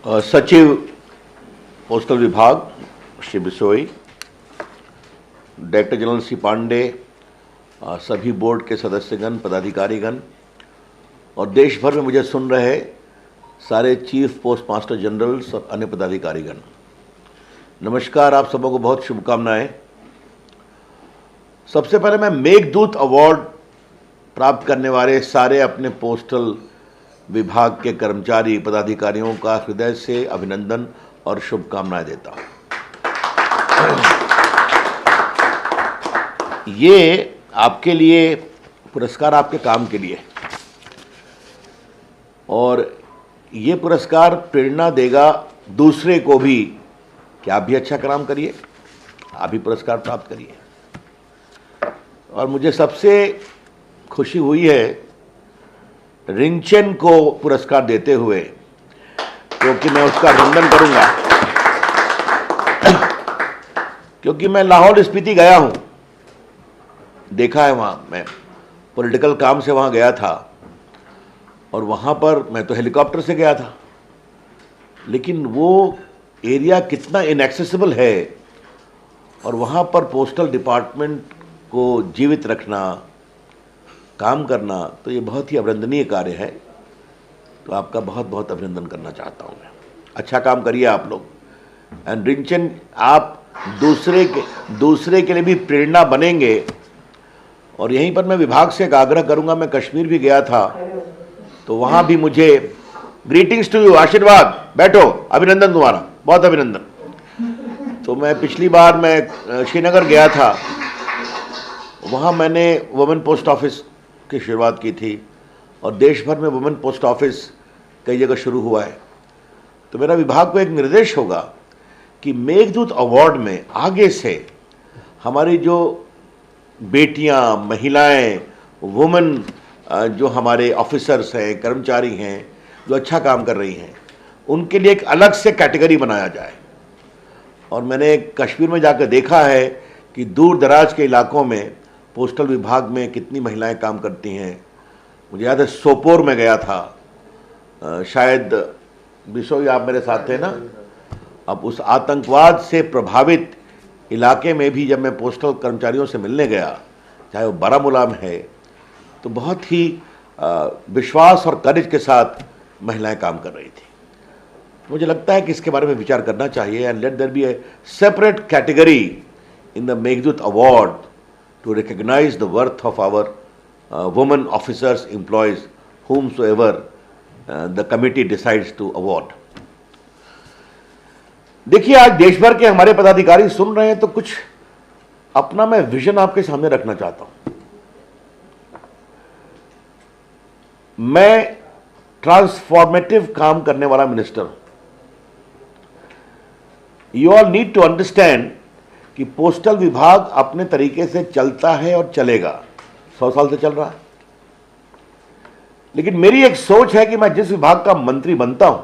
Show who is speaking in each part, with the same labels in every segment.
Speaker 1: सचिव पोस्टल विभाग Shri Bishoi, director general Shri Pandey, सभी बोर्ड के सदस्यगण, पदाधिकारीगण और देश भर में मुझे सुन रहे सारे चीफ पोस्ट मास्टर जनरल्स और अन्य पदाधिकारीगण, नमस्कार। आप सबों को बहुत शुभकामनाएं। सबसे पहले मैं मेघदूत अवार्ड प्राप्त करने वाले सारे अपने पोस्टल विभाग के कर्मचारी पदाधिकारियों का हृदय से अभिनंदन और शुभकामनाएं देता हूं। ये आपके लिए पुरस्कार आपके काम के लिए, और ये पुरस्कार प्रेरणा देगा दूसरे को भी कि आप भी अच्छा काम करिए, आप भी पुरस्कार प्राप्त करिए। और मुझे सबसे खुशी हुई है रिंगचैन को पुरस्कार देते हुए, क्योंकि मैं उसका अभिनंदन करूंगा, क्योंकि मैं लाहौल स्पीति गया हूं, देखा है वहां। मैं पॉलिटिकल काम से वहां गया था और वहां पर मैं तो हेलीकॉप्टर से गया था, लेकिन वो एरिया कितना इनएक्सेसिबल है और वहां पर पोस्टल डिपार्टमेंट को जीवित रखना, काम करना, तो ये बहुत ही अभिनंदनीय कार्य है। तो आपका बहुत बहुत अभिनंदन करना चाहता हूं मैं। अच्छा काम करिए आप लोग। एंड रिंगचैन, आप दूसरे के लिए भी प्रेरणा बनेंगे। और यहीं पर मैं विभाग से एक आग्रह करूंगा, मैं कश्मीर भी गया था तो वहां भी मुझे ग्रीटिंग्स टू यू, आशीर्वाद, बैठो, अभिनंदन तुम्हारा, बहुत अभिनंदन। तो मैं पिछली बार मैं श्रीनगर गया था, वहाँ मैंने वुमेन पोस्ट ऑफिस की शुरुआत की थी और देश भर में वुमेन पोस्ट ऑफिस कई जगह शुरू हुआ है। तो मेरा विभाग को एक निर्देश होगा कि मेघदूत अवार्ड में आगे से हमारी जो बेटियां, महिलाएं, वुमेन जो हमारे ऑफिसर्स हैं, कर्मचारी हैं, जो अच्छा काम कर रही हैं, उनके लिए एक अलग से कैटेगरी बनाया जाए। और मैंने कश्मीर में जाकर देखा है कि दूर दराज के इलाकों में पोस्टल विभाग में कितनी महिलाएं काम करती हैं। मुझे याद है सोपोर में गया था, शायद बिशोई आप मेरे साथ थे ना। अब उस आतंकवाद से प्रभावित इलाके में भी जब मैं पोस्टल कर्मचारियों से मिलने गया, चाहे वो बारामूला में है, तो बहुत ही विश्वास और करेज के साथ महिलाएं काम कर रही थी। मुझे लगता है कि इसके बारे में विचार करना चाहिए and let there be a separate category in the Meghdoot award to recognize the worth of our women officers, employees, whomsoever the committee decides to award. देखिए, आज देश भर के हमारे पदाधिकारी सुन रहे हैं, तो कुछ अपना मैं विजन आपके सामने रखना चाहता हूं। मैं ट्रांसफॉर्मेटिव काम करने वाला मिनिस्टर हूं। You all need to understand कि पोस्टल विभाग अपने तरीके से चलता है और चलेगा, 100 साल से चल रहा है। लेकिन मेरी एक सोच है कि मैं जिस विभाग का मंत्री बनता हूं,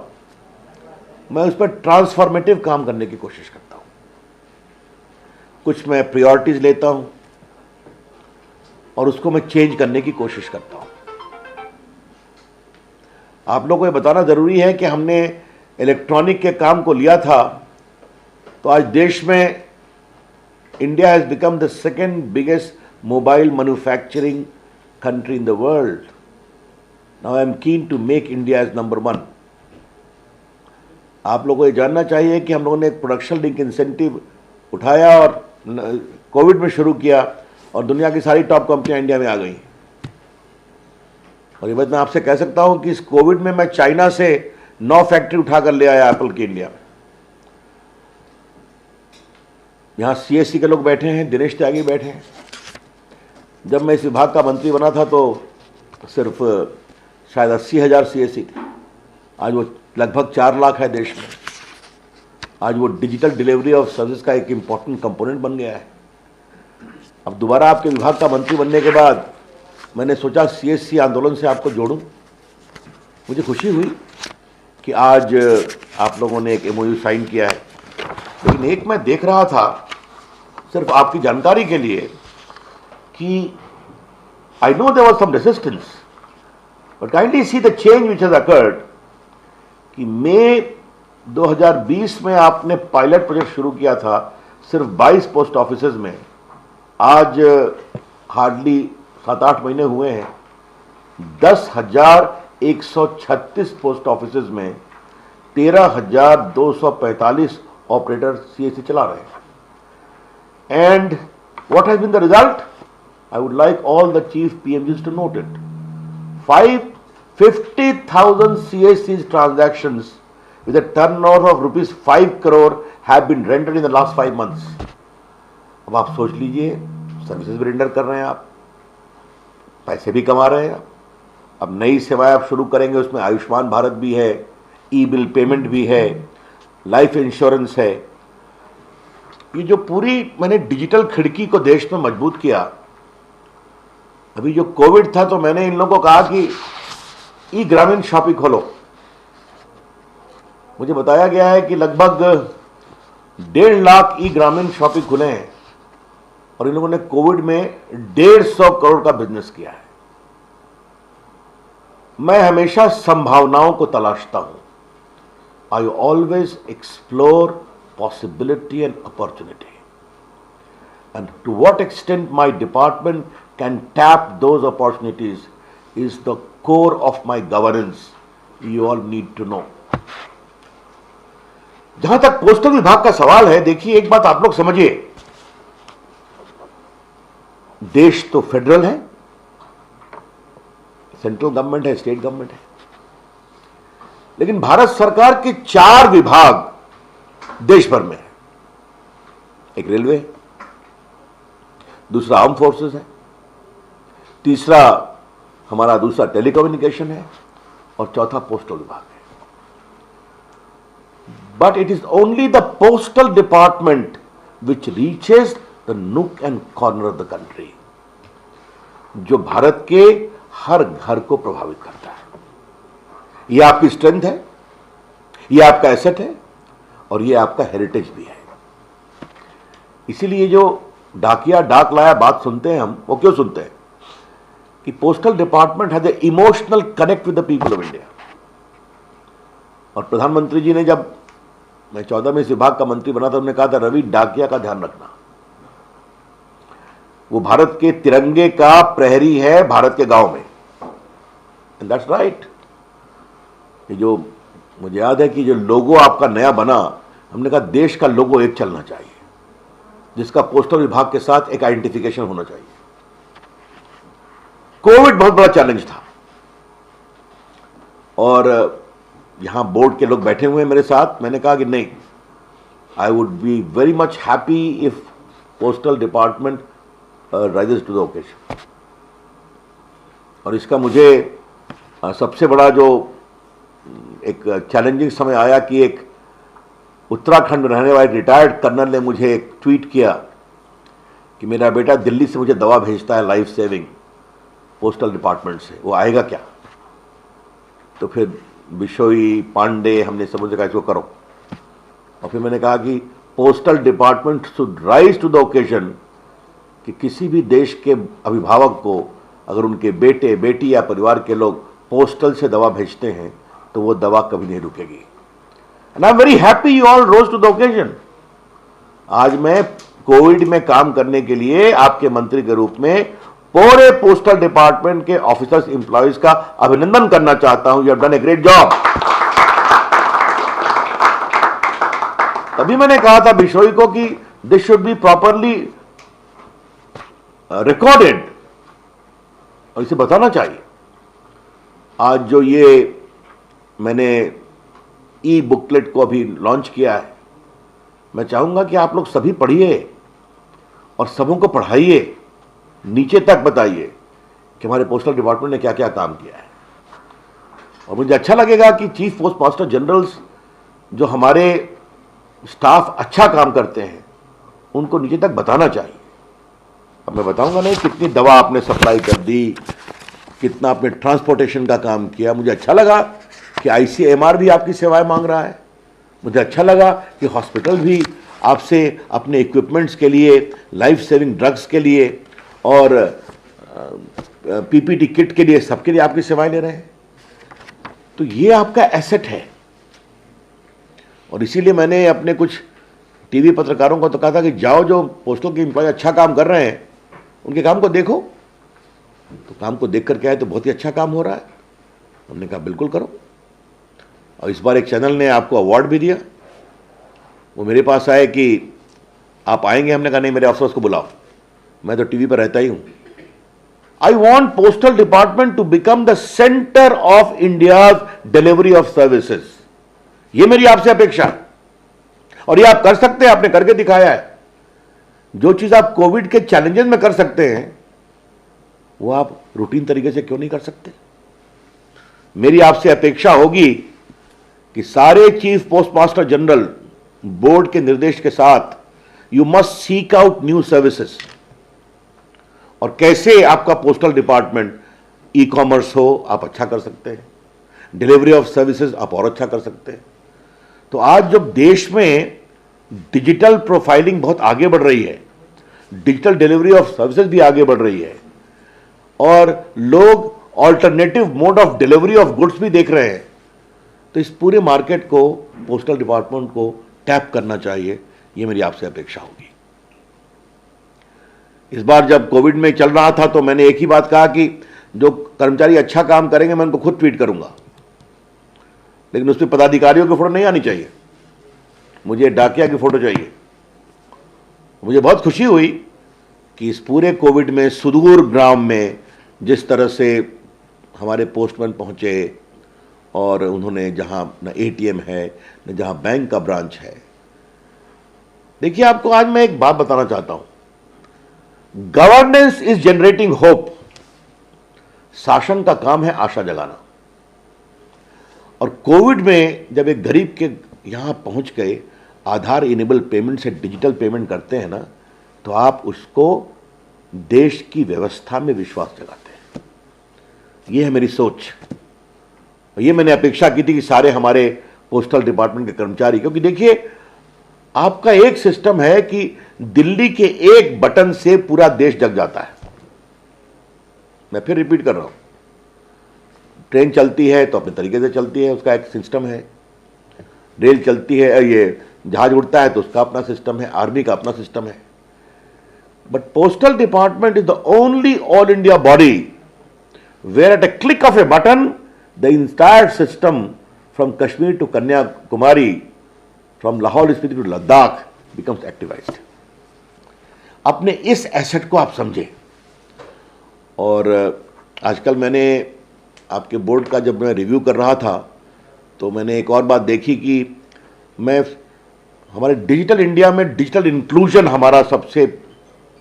Speaker 1: मैं उस पर ट्रांसफॉर्मेटिव काम करने की कोशिश करता हूं। कुछ मैं प्रायोरिटीज लेता हूं और उसको मैं चेंज करने की कोशिश करता हूं। आप लोगों को यह बताना जरूरी है कि हमने इलेक्ट्रॉनिक के काम को लिया था, तो आज देश में India has become the second biggest mobile manufacturing country in the world. Now I am keen to make India as number 1. आप लोगों को ये जानना चाहिए कि हम लोगों ने एक प्रोडक्शन लिंक इंसेंटिव उठाया और कोविड में शुरू किया और दुनिया की सारी टॉप कंपनियां इंडिया में आ गई। और ये बात मैं आपसे कह सकता हूं कि इस कोविड में मैं चाइना से 9 फैक्ट्री उठाकर ले आया एप्पल की इंडिया में। यहाँ CSC के लोग बैठे हैं, दिनेश त्यागी बैठे हैं। जब मैं इस विभाग का मंत्री बना था तो सिर्फ शायद 80,000 CSC थे, आज वो लगभग 4 लाख है देश में। आज वो डिजिटल डिलीवरी ऑफ सर्विस का एक इम्पॉर्टेंट कंपोनेंट बन गया है। अब दोबारा आपके विभाग का मंत्री बनने के बाद मैंने सोचा CSC आंदोलन से आपको जोड़ूं। मुझे खुशी हुई कि आज आप लोगों ने एक MOU साइन किया है। लेकिन एक मैं देख रहा था, सिर्फ आपकी जानकारी के लिए, कि I know there was some resistance, but kindly see the change which has occurred कि मई 2020 में आपने पायलट प्रोजेक्ट शुरू किया था सिर्फ 22 पोस्ट ऑफिसेज में। आज हार्डली 7-8 महीने हुए हैं, 10,136 पोस्ट ऑफिसेज में 13,245 ऑपरेटर सीएससी चला रहे हैं। And what has been the result? I would like all the chief PMGs to note it. 50,000 CSCs transactions with a turnover of rupees 5 crore have been rendered in the last 5 months. अब आप सोच लीजिए, services भी render कर रहे हैं आप, पैसे भी कमा रहे हैं। अब नई सेवाएं आप शुरू करेंगे, उसमें आयुष्मान भारत भी है, ई बिल पेमेंट भी है, लाइफ इंश्योरेंस है। ये जो पूरी मैंने डिजिटल खिड़की को देश में मजबूत किया। अभी जो कोविड था तो मैंने इन लोगों को कहा कि ई ग्रामीण शॉपिंग खोलो। मुझे बताया गया है कि लगभग 1.5 लाख ई ग्रामीण शॉपिंग खुले हैं और इन लोगों ने कोविड में 150 करोड़ का बिजनेस किया है। मैं हमेशा संभावनाओं को तलाशता हूं। I always explore possibility and opportunity, and to what extent my department can tap those opportunities is the core of my governance. You all need to know. जहां तक पोस्टल विभाग का सवाल है, देखिए एक बात आप लोग समझिए, देश तो फेडरल है, सेंट्रल गवर्नमेंट है, स्टेट गवर्नमेंट है, लेकिन भारत सरकार के 4 विभाग देश भर में है। एक रेलवे, दूसरा आर्म फोर्सेस है, तीसरा हमारा दूसरा टेलीकम्युनिकेशन है और चौथा पोस्टल विभाग है। But it is only the postal department which reaches the nook and corner of the country, जो भारत के हर घर को प्रभावित करता है। यह आपकी स्ट्रेंथ है, यह आपका एसेट है और ये आपका हेरिटेज भी है। इसीलिए जो डाकिया डाक लाया बात सुनते हैं हम, वो क्यों सुनते हैं कि postal department has a emotional connect with the people of India. और प्रधानमंत्री जी ने, जब मैं 14 में इस विभाग का मंत्री बना था, उन्होंने कहा था रवि डाकिया का ध्यान रखना, वो भारत के तिरंगे का प्रहरी है भारत के गांव में। And that's right. ये जो मुझे याद है कि जो लोगो आपका नया बना, हमने कहा देश का लोगो एक चलना चाहिए, जिसका पोस्टल विभाग के साथ एक आइडेंटिफिकेशन होना चाहिए। कोविड बहुत बड़ा चैलेंज था और यहां बोर्ड के लोग बैठे हुए हैं मेरे साथ। मैंने कहा कि नहीं, I would be very much happy if postal department rises to the occasion. और इसका मुझे सबसे बड़ा जो एक चैलेंजिंग समय आया कि एक उत्तराखंड में रहने वाले रिटायर्ड कर्नल ने मुझे एक ट्वीट किया कि मेरा बेटा दिल्ली से मुझे दवा भेजता है लाइफ सेविंग पोस्टल डिपार्टमेंट से, वो आएगा क्या? तो फिर बिशोई, पांडे, हमने सबसे कहा इसको करो। और फिर मैंने कहा कि postal department should rise to the occasion कि किसी भी देश के अभिभावक को अगर उनके बेटे, बेटी या परिवार के लोग पोस्टल से दवा भेजते हैं तो वो दवा कभी नहीं रुकेगी। And I am very happy you all rose to the occasion. आज मैं कोविड में काम करने के लिए आपके मंत्री के रूप में पूरे पोस्टल डिपार्टमेंट के ऑफिसर्स, एम्प्लॉइज का अभिनंदन करना चाहता हूं। You have done a great job. तभी मैंने कहा था बिशोई को कि this should be properly recorded और इसे बताना चाहिए। आज जो ये मैंने ई बुकलेट को अभी लॉन्च किया है, मैं चाहूंगा कि आप लोग सभी पढ़िए और सबों को पढ़ाइए, नीचे तक बताइए कि हमारे पोस्टल डिपार्टमेंट ने क्या क्या काम किया है। और मुझे अच्छा लगेगा कि चीफ पोस्ट मास्टर जनरल्स, जो हमारे स्टाफ अच्छा काम करते हैं, उनको नीचे तक बताना चाहिए। अब मैं बताऊंगा नहीं कितनी दवा आपने सप्लाई कर दी, कितना आपने ट्रांसपोर्टेशन का काम किया। मुझे अच्छा लगा कि ICMR भी आपकी सेवाएं मांग रहा है। मुझे अच्छा लगा कि हॉस्पिटल भी आपसे अपने इक्विपमेंट्स के लिए, लाइफ सेविंग ड्रग्स के लिए और PPT किट के लिए, सबके लिए आपकी सेवाएं ले रहे हैं। तो ये आपका एसेट है। और इसीलिए मैंने अपने कुछ टीवी पत्रकारों को तो कहा था कि जाओ, जो पोस्टल के एम्प्लॉय अच्छा काम कर रहे हैं उनके काम को देखो। तो काम को देख कर क्या है, तो बहुत ही अच्छा काम हो रहा है। हमने कहा बिल्कुल करो। और इस बार एक चैनल ने आपको अवार्ड भी दिया। वो मेरे पास आए कि आप आएंगे, हमने कहा नहीं, मेरे अफसर्स को बुलाओ, मैं तो टीवी पर रहता ही हूं। I want postal department to become the centre of India's delivery of services. ये मेरी आपसे अपेक्षा है और ये आप कर सकते हैं, आपने करके दिखाया है। जो चीज आप कोविड के चैलेंजेस में कर सकते हैं वो आप रूटीन तरीके से क्यों नहीं कर सकते? मेरी आपसे अपेक्षा होगी कि सारे चीफ पोस्टमास्टर जनरल बोर्ड के निर्देश के साथ you must seek out new services. और कैसे आपका पोस्टल डिपार्टमेंट ई कॉमर्स हो, आप अच्छा कर सकते हैं, डिलीवरी ऑफ सर्विसेज आप और अच्छा कर सकते हैं। तो आज जब देश में डिजिटल प्रोफाइलिंग बहुत आगे बढ़ रही है, डिजिटल डिलीवरी ऑफ सर्विसेज भी आगे बढ़ रही है और लोग alternative mode of delivery of goods भी देख रहे हैं, तो इस पूरे मार्केट को पोस्टल डिपार्टमेंट को टैप करना चाहिए। ये मेरी आपसे अपेक्षा होगी। इस बार जब कोविड में चल रहा था तो मैंने एक ही बात कहा कि जो कर्मचारी अच्छा काम करेंगे मैं उनको खुद ट्वीट करूंगा, लेकिन उस पर पदाधिकारियों की फोटो नहीं आनी चाहिए, मुझे डाकिया की फोटो चाहिए। मुझे बहुत खुशी हुई कि इस पूरे कोविड में सुदूर ग्राम में जिस तरह से हमारे पोस्टमैन पहुंचे और उन्होंने जहां न एटीएम है न जहां बैंक का ब्रांच है। देखिए, आपको आज मैं एक बात बताना चाहता हूं। Governance is generating hope. शासन का काम है आशा जगाना। और कोविड में जब एक गरीब के यहां पहुंच गए, आधार इनेबल पेमेंट से डिजिटल पेमेंट करते हैं ना, तो आप उसको देश की व्यवस्था में विश्वास जगाते हैं। यह है मेरी सोच। ये मैंने अपेक्षा की थी कि सारे हमारे पोस्टल डिपार्टमेंट के कर्मचारी, क्योंकि देखिए आपका एक सिस्टम है कि दिल्ली के एक बटन से पूरा देश जग जाता है। मैं फिर रिपीट कर रहा हूं, ट्रेन चलती है तो अपने तरीके से चलती है, उसका एक सिस्टम है। रेल चलती है, ये जहाज उड़ता है तो उसका अपना सिस्टम है, आर्मी का अपना सिस्टम है। But postal department is the only all India body where at a click of a button the entire system from Kashmir to Kanyakumari, from Lahaul Spiti to Ladakh becomes activised. अपने इस एसेट को आप समझें। और आजकल मैंने आपके बोर्ड का जब मैं रिव्यू कर रहा था तो मैंने एक और बात देखी कि मैं हमारे डिजिटल इंडिया में डिजिटल इंक्लूजन हमारा सबसे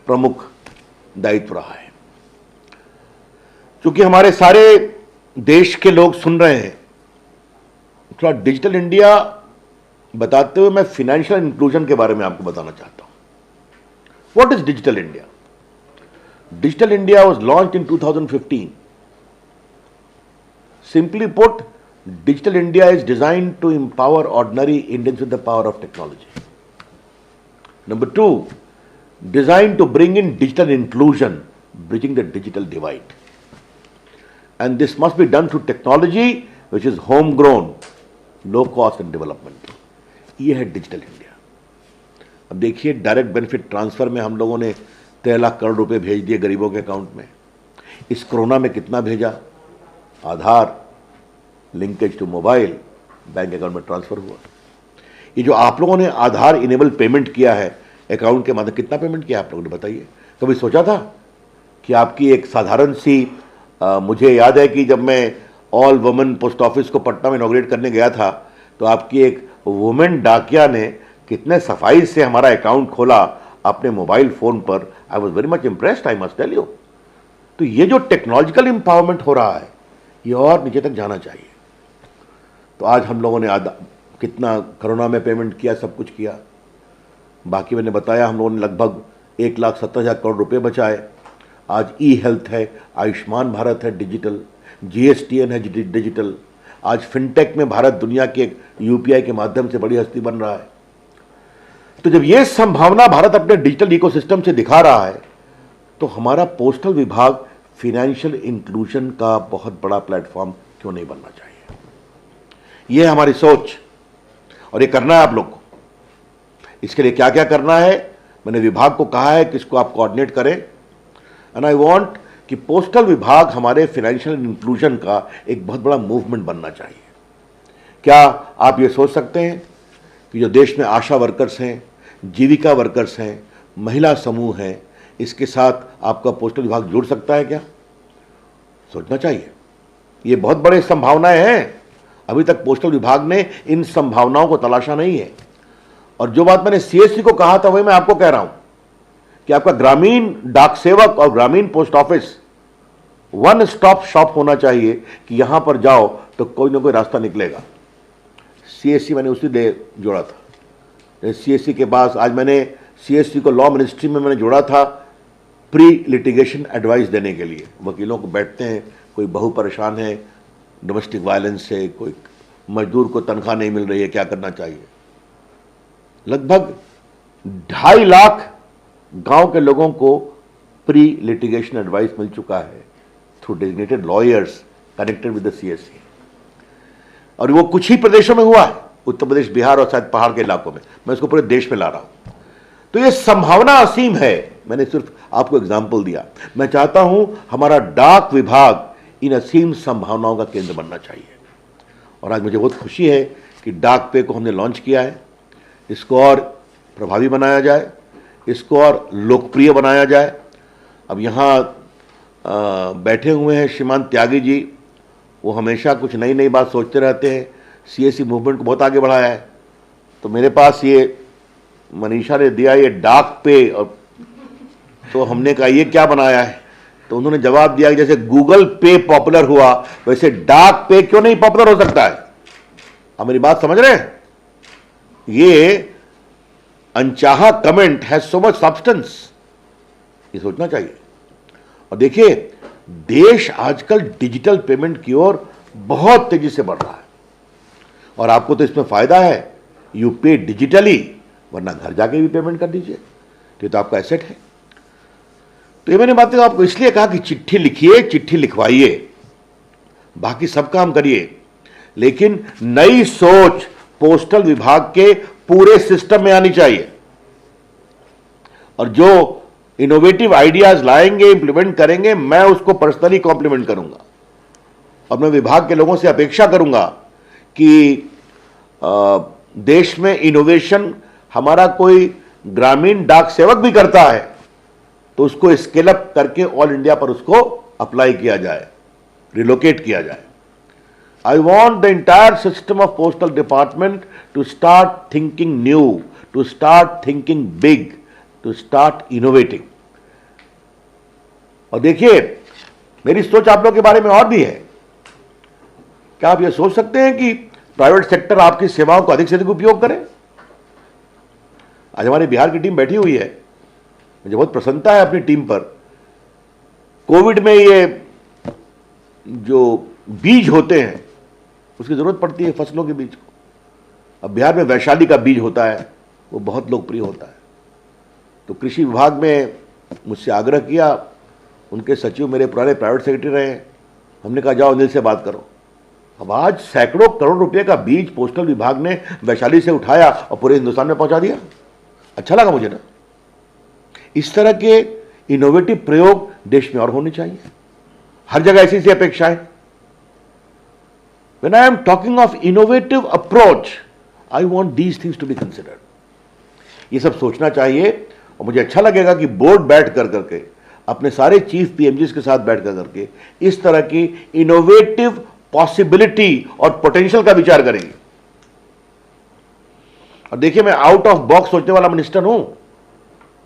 Speaker 1: प्रमुख दायित्व रहा है। क्योंकि हमारे सारे देश के लोग सुन रहे हैं, थोड़ा डिजिटल इंडिया बताते हुए मैं फाइनेंशियल इंक्लूजन के बारे में आपको बताना चाहता हूं। What is digital India? Digital India was launched in 2015. Simply put, Digital India is designed to empower ordinary Indians with the power of technology. Number two, designed to bring in digital inclusion, bridging the digital divide. And this must be done through technology which is homegrown, low cost and development. ये है digital India. अब देखिए, direct benefit transfer में हम लोगों ने 13 लाख करोड़ रुपए भेज दिए गरीबों के अकाउंट में। इस कोरोना में कितना भेजा? Aadhaar linkage to mobile, bank account में ट्रांसफर हुआ। ये जो आप लोगों ने आधार इनेबल पेमेंट किया है अकाउंट के माध्यम, कितना पेमेंट किया आप लोगों ने बताइए? कभी सोचा था कि आपकी एक साधारण सी मुझे याद है कि जब मैं ऑल वुमेन पोस्ट ऑफिस को पटना में इनॉग्रेट करने गया था तो आपकी एक वुमेन डाकिया ने कितने सफाई से हमारा अकाउंट खोला अपने मोबाइल फोन पर। I was very much impressed, I must tell you. तो ये जो टेक्नोलॉजिकल एम्पावरमेंट हो रहा है ये और नीचे तक जाना चाहिए। तो आज हम लोगों ने कितना कोरोना में पेमेंट किया, सब कुछ किया। बाकी मैंने बताया, हम लोगों ने लगभग 1,70,000 करोड़ रुपए बचाए। आज ई हेल्थ है, आयुष्मान भारत है डिजिटल, GSTN है डिजिटल। आज फिनटेक में भारत दुनिया के UPI के माध्यम से बड़ी हस्ती बन रहा है। तो जब ये संभावना भारत अपने डिजिटल इकोसिस्टम से दिखा रहा है तो हमारा पोस्टल विभाग फाइनेंशियल इंक्लूजन का बहुत बड़ा प्लेटफॉर्म क्यों नहीं बनना चाहिए? यह है हमारी सोच। और ये करना है आप लोग को। इसके लिए क्या क्या करना है, मैंने विभाग को कहा है कि इसको आप कोऑर्डिनेट करें। एंड आई वांट कि पोस्टल विभाग हमारे फाइनेंशियल इंक्लूजन का एक बहुत बड़ा मूवमेंट बनना चाहिए। क्या आप ये सोच सकते हैं कि जो देश में आशा वर्कर्स हैं, जीविका वर्कर्स हैं, महिला समूह हैं, इसके साथ आपका पोस्टल विभाग जुड़ सकता है क्या? सोचना चाहिए। ये बहुत बड़े संभावनाएं हैं। अभी तक पोस्टल विभाग ने इन संभावनाओं को तलाशा नहीं है। और जो बात मैंने सीएससी को कहा था वही मैं आपको कह रहा हूं कि आपका ग्रामीण डाक सेवक और ग्रामीण post office one stop shop होना चाहिए कि यहां पर जाओ तो कोई ना कोई रास्ता निकलेगा। सीएससी मैंने उसी लिए जोड़ा था। सीएससी के पास आज मैंने सीएससी को लॉ मिनिस्ट्री में मैंने जोड़ा था प्री लिटिगेशन एडवाइस देने के लिए। वकीलों को बैठते हैं, कोई बहू परेशान है डोमेस्टिक वायलेंस से, कोई मजदूर को तनख्वाह नहीं मिल रही है, क्या करना चाहिए। लगभग 2.5 लाख गांव के लोगों को प्री लिटिगेशन एडवाइस मिल चुका है through designated lawyers connected with the CSC. और वो कुछ ही प्रदेशों में हुआ है, उत्तर प्रदेश, बिहार और शायद पहाड़ के इलाकों में। मैं इसको पूरे देश में ला रहा हूं। तो ये संभावना असीम है। मैंने सिर्फ आपको एग्जाम्पल दिया। मैं चाहता हूं हमारा डाक विभाग इन असीम संभावनाओं का केंद्र बनना चाहिए। और आज मुझे बहुत खुशी है कि डाक पे को हमने लॉन्च किया है। इसको और प्रभावी बनाया जाए, इसको और लोकप्रिय बनाया जाए। अब यहाँ बैठे हुए हैं श्रीमान त्यागी जी, वो हमेशा कुछ नई नई बात सोचते रहते हैं। सीएससी मूवमेंट को बहुत आगे बढ़ाया है। तो मेरे पास ये मनीषा ने दिया ये डाक पे, और तो हमने कहा ये क्या बनाया है, तो उन्होंने जवाब दिया कि जैसे गूगल पे पॉपुलर हुआ वैसे डाक पे क्यों नहीं पॉपुलर हो सकता है। आप मेरी बात समझ रहे हैं? ये अनचाहा comment has so much substance, ये सोचना चाहिए। और देखिए, देश आजकल डिजिटल पेमेंट की ओर बहुत तेजी से बढ़ रहा है और आपको तो इसमें फायदा है। यू पे डिजिटली, वरना घर जाके भी पेमेंट कर दीजिए, तो आपका एसेट है। तो ये मैंने बातें आपको इसलिए कहा कि चिट्ठी लिखिए, चिट्ठी लिखवाइए, बाकी सब काम करिए, लेकिन नई सोच पोस्टल विभाग के पूरे सिस्टम में आनी चाहिए। और जो इनोवेटिव आइडियाज लाएंगे, इंप्लीमेंट करेंगे, मैं उसको पर्सनली कॉम्प्लीमेंट करूंगा। और मैं विभाग के लोगों से अपेक्षा करूंगा कि देश में इनोवेशन हमारा कोई ग्रामीण डाक सेवक भी करता है तो उसको स्केल अप करके ऑल इंडिया पर उसको अप्लाई किया जाए, रिलोकेट किया जाए। I want the entire system of postal department to start thinking new, to start thinking big, to start innovating. और देखिए, मेरी सोच आप लोगों के बारे में और भी है। क्या आप ये सोच सकते हैं कि प्राइवेट सेक्टर आपकी सेवाओं को अधिक से अधिक उपयोग करे? आज हमारी बिहार की टीम बैठी हुई है, मुझे बहुत प्रसन्नता है अपनी टीम पर। कोविड में ये जो बीज होते हैं उसकी जरूरत पड़ती है, फसलों के बीज को। अब बिहार में वैशाली का बीज होता है, वो बहुत लोकप्रिय होता है। तो कृषि विभाग में मुझसे आग्रह किया, उनके सचिव मेरे पुराने प्राइवेट सेक्रेटरी रहे, हमने कहा जाओ अनिल से बात करो। अब आज सैकड़ों करोड़ रुपए का बीज पोस्टल विभाग ने वैशाली से उठाया और पूरे हिंदुस्तान में पहुंचा दिया। अच्छा लगा मुझे ना। इस तरह के इनोवेटिव प्रयोग देश में और होने चाहिए। हर जगह ऐसी अपेक्षाएं। When I am talking of innovative approach, I want these things to be considered. ये सब सोचना चाहिए। और मुझे अच्छा लगेगा कि बोर्ड बैठ कर करके अपने सारे चीफ पीएमजीज के साथ बैठ कर करके इस तरह की इनोवेटिव पॉसिबिलिटी और पोटेंशियल का विचार करेंगे। और देखिए, मैं आउट ऑफ बॉक्स सोचने वाला मिनिस्टर हूं।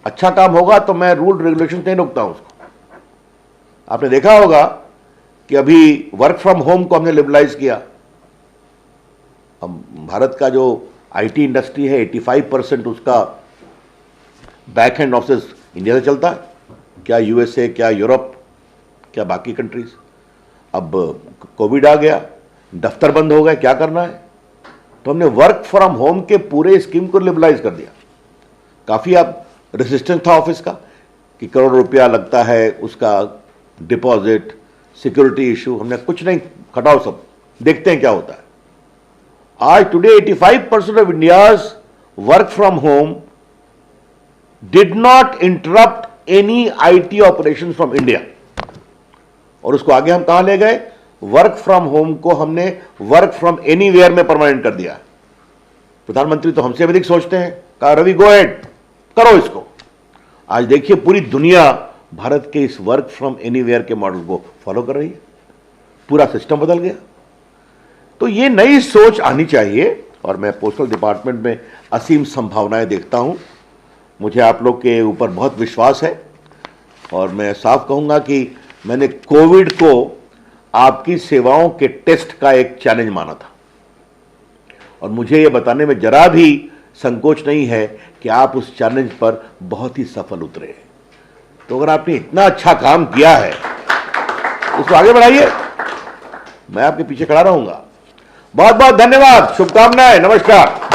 Speaker 1: अच्छा काम होगा तो मैं रूल रेगुलेशन नहीं रोकता हूं उसको। आपने देखा होगा कि अभी वर्क फ्रॉम होम को हमने लिबरलाइज किया। अब भारत का जो आईटी इंडस्ट्री है 85% उसका बैक एंड ऑफिस इंडिया से चलता है। क्या यूएसए, क्या यूरोप, क्या बाकी कंट्रीज। अब कोविड आ गया, दफ्तर बंद हो गए, क्या करना है, तो हमने वर्क फ्रॉम होम के पूरे स्कीम को लिबरलाइज कर दिया। काफ़ी अब रेजिस्टेंस था ऑफिस का कि करोड़ रुपया लगता है उसका डिपॉजिट, सिक्योरिटी इशू। हमने कुछ नहीं, खटाओ सब, देखते हैं क्या होता है। आज today 85% of India's work from home did not interrupt any IT operation from India. और उसको आगे हम कहां ले गए? वर्क फ्रॉम होम को हमने वर्क फ्रॉम एनीवेयर में परमानेंट कर दिया। प्रधानमंत्री तो हमसे अधिक सोचते हैं। कहा रवि गो अहेड, करो इसको। आज देखिए पूरी दुनिया भारत के इस वर्क फ्रॉम एनीवेयर के मॉडल को फॉलो कर रही है। पूरा सिस्टम बदल गया। तो ये नई सोच आनी चाहिए और मैं पोस्टल डिपार्टमेंट में असीम संभावनाएं देखता हूं। मुझे आप लोग के ऊपर बहुत विश्वास है और मैं साफ कहूंगा कि मैंने कोविड को आपकी सेवाओं के टेस्ट का एक चैलेंज माना था और मुझे यह बताने में जरा भी संकोच नहीं है कि आप उस चैलेंज पर बहुत ही सफल उतरे। तो अगर आपने इतना अच्छा काम किया है उसको आगे बढ़ाइए, मैं आपके पीछे खड़ा रहूंगा। बहुत बहुत धन्यवाद, शुभकामनाएं, नमस्कार।